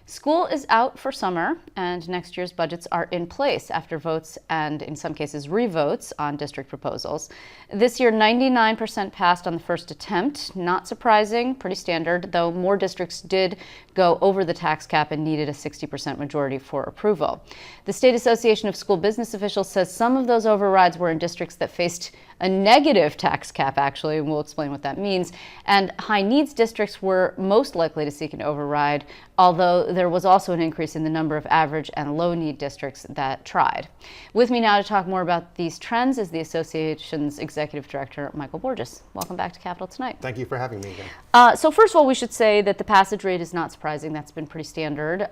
School is out for summer, and next year's budgets are in place after votes and, in some cases, revotes on district proposals. This year, 99% passed on the first attempt. Not surprising, pretty standard, though more districts did go over the tax cap and needed a 60% majority for approval. The State Association of School Business Officials says some of those overrides were in districts that faced a negative tax cap, actually, and we'll explain what that means. And high needs districts were most likely to seek an override, although there was also an increase in the number of average and low need districts that tried. With me now to talk more about these trends is the association's executive director, Michael Borges. Welcome back to Capitol Tonight. Thank you for having me again. So first of all, we should say that the passage rate is not surprising. That's been pretty standard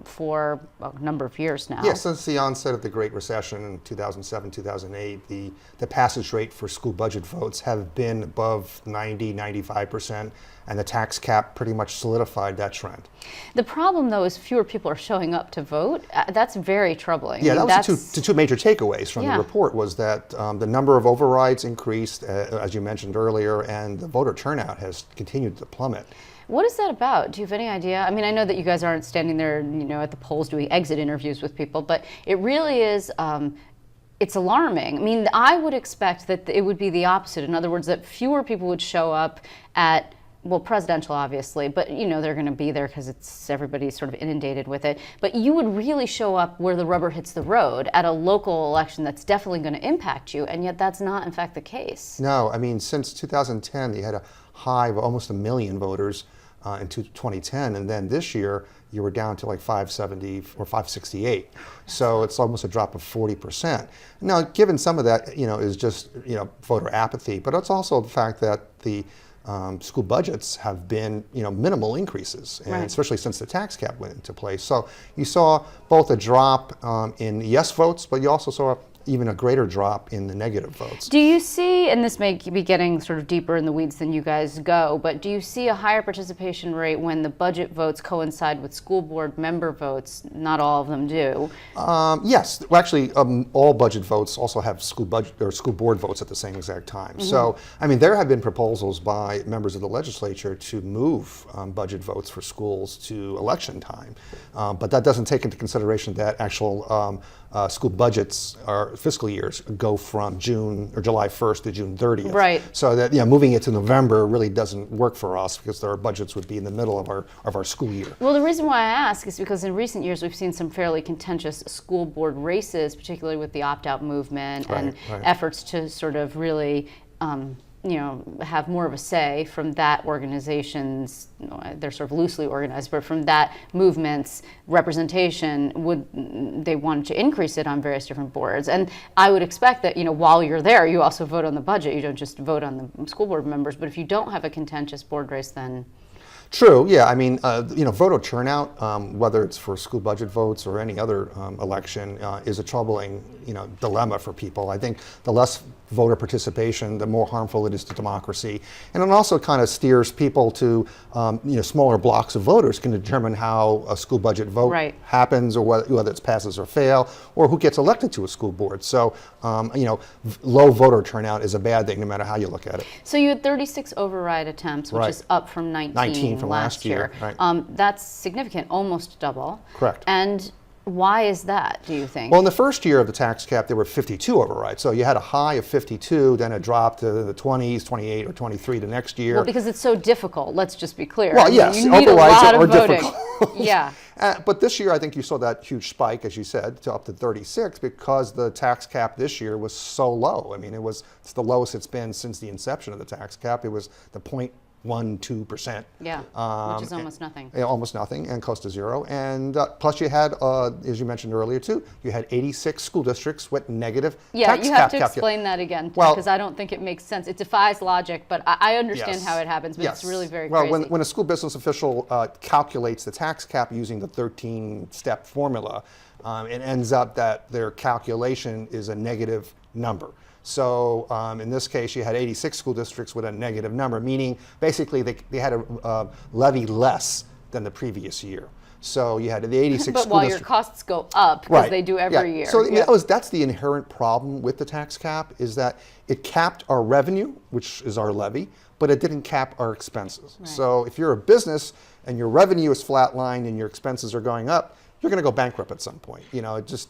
for a number of years now. Yeah, since the onset of the Great Recession in 2007, 2008, the passage rate for school budget votes have been above 90, 95%, and the tax cap pretty much solidified that trend. The problem, though, is fewer people are showing up to vote. That's very troubling. Yeah, that was the two major takeaways from the report was that the number of overrides increased, as you mentioned earlier, and the voter turnout has continued to plummet. What is that about? Do you have any idea? I mean, I know that you guys aren't standing there, at the polls doing exit interviews with people, but it really is, it's alarming. I mean, I would expect that it would be the opposite. In other words, that fewer people would show up at, well, presidential, obviously, but they're going to be there because everybody's sort of inundated with it. But you would really show up where the rubber hits the road at a local election that's definitely going to impact you, and yet that's not, in fact, the case. No, I mean, since 2010, you had a high of almost 1 million voters in 2010, and then this year you were down to like 570 or 568. So it's almost a drop of 40%. Now, given some of that, is just voter apathy, but it's also the fact that the school budgets have been, minimal increases, and especially since the tax cap went into place. So you saw both a drop in yes votes, but you also saw even a greater drop in the negative votes. Do you see, and this may be getting sort of deeper in the weeds than you guys go, but do you see a higher participation rate when the budget votes coincide with school board member votes? Not all of them do. Yes, well, actually, all budget votes also have school board votes at the same exact time. Mm-hmm. So, I mean, there have been proposals by members of the legislature to move budget votes for schools to election time, but that doesn't take into consideration that actual school budgets or fiscal years go from June or July 1st to June 30th. Right. So that moving it to November really doesn't work for us because our budgets would be in the middle of our school year. Well, the reason why I ask is because in recent years we've seen some fairly contentious school board races, particularly with the opt-out movement and efforts to sort of really have more of a say from that organization's, they're sort of loosely organized, but from that movement's representation, they wanted to increase it on various different boards. And I would expect that, while you're there, you also vote on the budget. You don't just vote on the school board members. But if you don't have a contentious board race, then... True, yeah. I mean, voter turnout, whether it's for school budget votes or any other election, is a troubling, dilemma for people. I think the less voter participation, the more harmful it is to democracy. And it also kind of steers people to, smaller blocks of voters can determine how a school budget vote happens, or whether it passes or fail, or who gets elected to a school board. So, low voter turnout is a bad thing no matter how you look at it. So you had 36 override attempts, which is up from 19 from last year. Right. That's significant, almost double. Correct. And why is that, do you think? Well, in the first year of the tax cap, there were 52 overrides. So you had a high of 52, then it dropped to the 20s, 28 or 23 the next year. Well, because it's so difficult, let's just be clear. Well, yes, you need overrides a lot are of voting. difficult. Yeah. But this year, I think you saw that huge spike, as you said, to up to 36 because the tax cap this year was so low. I mean, it's the lowest it's been since the inception of the tax cap. It was the 0.12%. Yeah, which is almost nothing. Almost nothing, and close to zero. And plus you had, as you mentioned earlier too, you had 86 school districts with negative tax cap. Yeah, you have to explain that again, because I don't think it makes sense. It defies logic, but I understand how it happens, but it's really very crazy. Well, when a school business official calculates the tax cap using the 13-step formula, it ends up that their calculation is a negative number. So in this case, you had 86 school districts with a negative number, meaning basically they had to levy less than the previous year. So you had the 86 school districts. But while your costs go up, because they do every year. So that's the inherent problem with the tax cap, is that it capped our revenue, which is our levy, but it didn't cap our expenses. Right. So if you're a business and your revenue is flatlined and your expenses are going up, you're going to go bankrupt at some point.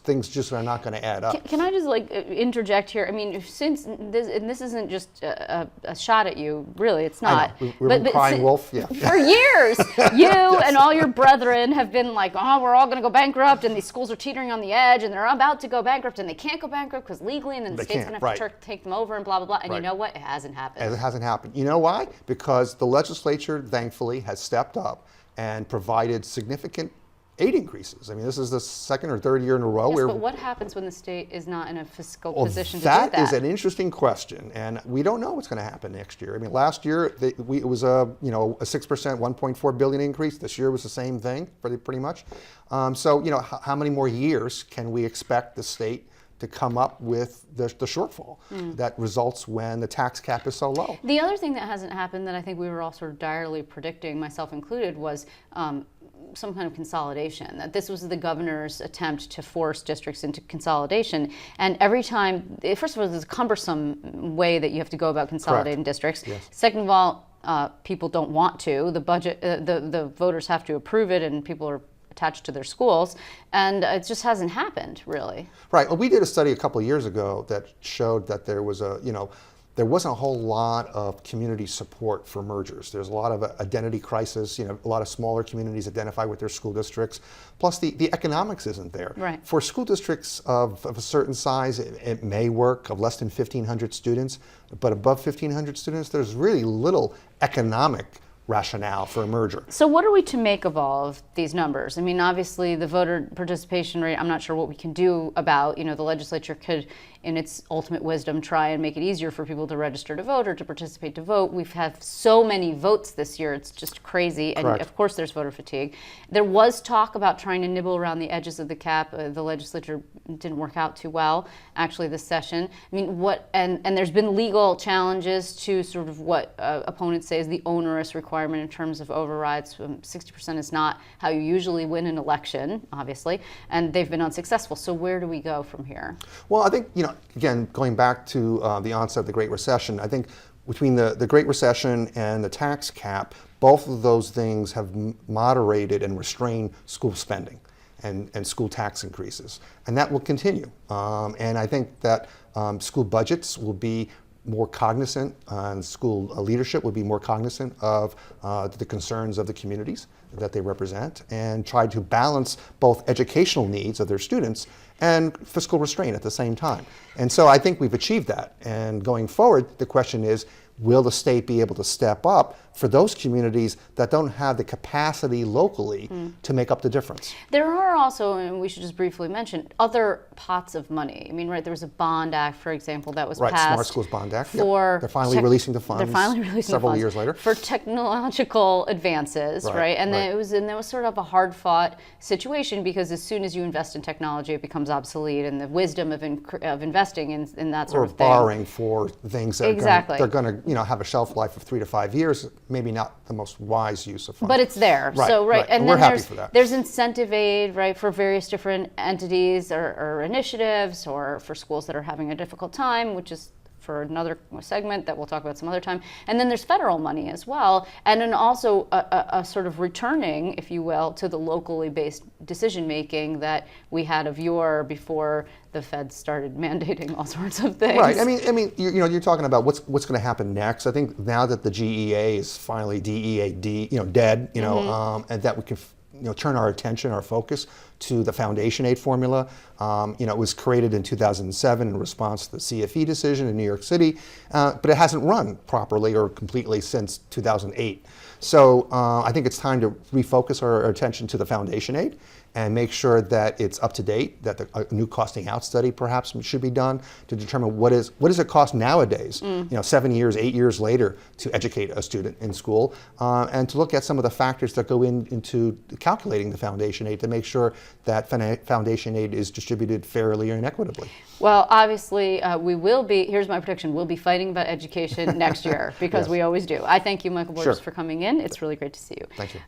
Things just are not going to add up. Can I just interject here? I mean, since this isn't just a shot at you, really, it's not. I know. We're crying wolf. Yeah. For years, you and all your brethren have been like, oh, we're all going to go bankrupt, and these schools are teetering on the edge, and they're about to go bankrupt, and they can't go bankrupt because legally, and then the state's going to have to take them over, and blah, blah, blah. And you know what? It hasn't happened. It hasn't happened. You know why? Because the legislature, thankfully, has stepped up and provided significant aid increases. I mean, this is the second or third year in a row where. But what happens when the state is not in a fiscal position to do that? That is an interesting question, and we don't know what's going to happen next year. I mean, last year it was a 6%, 1.4 billion increase. This year was the same thing, pretty much. So how many more years can we expect the state to come up with the shortfall that results when the tax cap is so low? The other thing that hasn't happened that I think we were all sort of direly predicting, myself included, was some kind of consolidation. That this was the governor's attempt to force districts into consolidation. And every time, first of all, there's a cumbersome way that you have to go about consolidating districts. Yes. Second of all, people don't want to. The budget, the voters have to approve it, and people are attached to their schools, and it just hasn't happened, really. Right. Well, we did a study a couple of years ago that showed that there was there wasn't a whole lot of community support for mergers. There's a lot of identity crisis. A lot of smaller communities identify with their school districts. Plus, the economics isn't there. Right. For school districts of a certain size, it may work, of less than 1,500 students, but above 1,500 students, there's really little economic rationale for a merger. So what are we to make of all of these numbers? I mean, obviously the voter participation rate, I'm not sure what we can do about. The legislature could, in its ultimate wisdom, try and make it easier for people to register to vote or to participate to vote. We've had so many votes this year, it's just crazy. And Correct. Of course there's voter fatigue. There was talk about trying to nibble around the edges of the cap. The legislature didn't work out too well, actually, this session. I mean, and there's been legal challenges to sort of what opponents say is the onerous requirement in terms of overrides. 60% is not how you usually win an election, obviously, and they've been unsuccessful. So where do we go from here? Well, I think, again, going back to the onset of the Great Recession, I think between the Great Recession and the tax cap, both of those things have moderated and restrained school spending and school tax increases. And that will continue. And I think that school budgets will be more cognizant, and school leadership would be more cognizant of the concerns of the communities that they represent, and try to balance both educational needs of their students and fiscal restraint at the same time. And so I think we've achieved that. And going forward, the question is, will the state be able to step up for those communities that don't have the capacity locally to make up the difference? There are also, and we should just briefly mention, other pots of money. I mean, there was a bond act, for example, that was passed. Smart Schools Bond Act. For They're finally releasing the funds. They're finally releasing several the funds years later. for technological advances, right? And then there was sort of a hard-fought situation, because as soon as you invest in technology, it becomes obsolete, and the wisdom of investing in that sort of thing. Or borrowing for things that exactly. they're going to have a shelf life of 3 to 5 years. Maybe not the most wise use of funds. But it's there. Right, so right. And we're then happy for that. There's incentive aid, right, for various different entities or initiatives, or for schools that are having a difficult time, which is for another segment that we'll talk about some other time. And then there's federal money as well, and then also a sort of returning, if you will, to the locally based decision making that we had of yore before the feds started mandating all sorts of things. Right. I mean, you're talking about what's going to happen next. I think now that the GEA is finally dead, and that we can turn our attention, our focus to the foundation aid formula. It was created in 2007 in response to the CFE decision in New York City, but it hasn't run properly or completely since 2008. So I think it's time to refocus our attention to the foundation aid and make sure that it's up to date, that a new costing out study perhaps should be done to determine what does it cost nowadays, 7 years, 8 years later, to educate a student in school, and to look at some of the factors that go into calculating the foundation aid to make sure that foundation aid is distributed fairly and equitably. Well, obviously, here's my prediction, we'll be fighting about education next year, because Yes. we always do. I thank you, Michael Borges, Sure. for coming in. It's really great to see you. Thank you.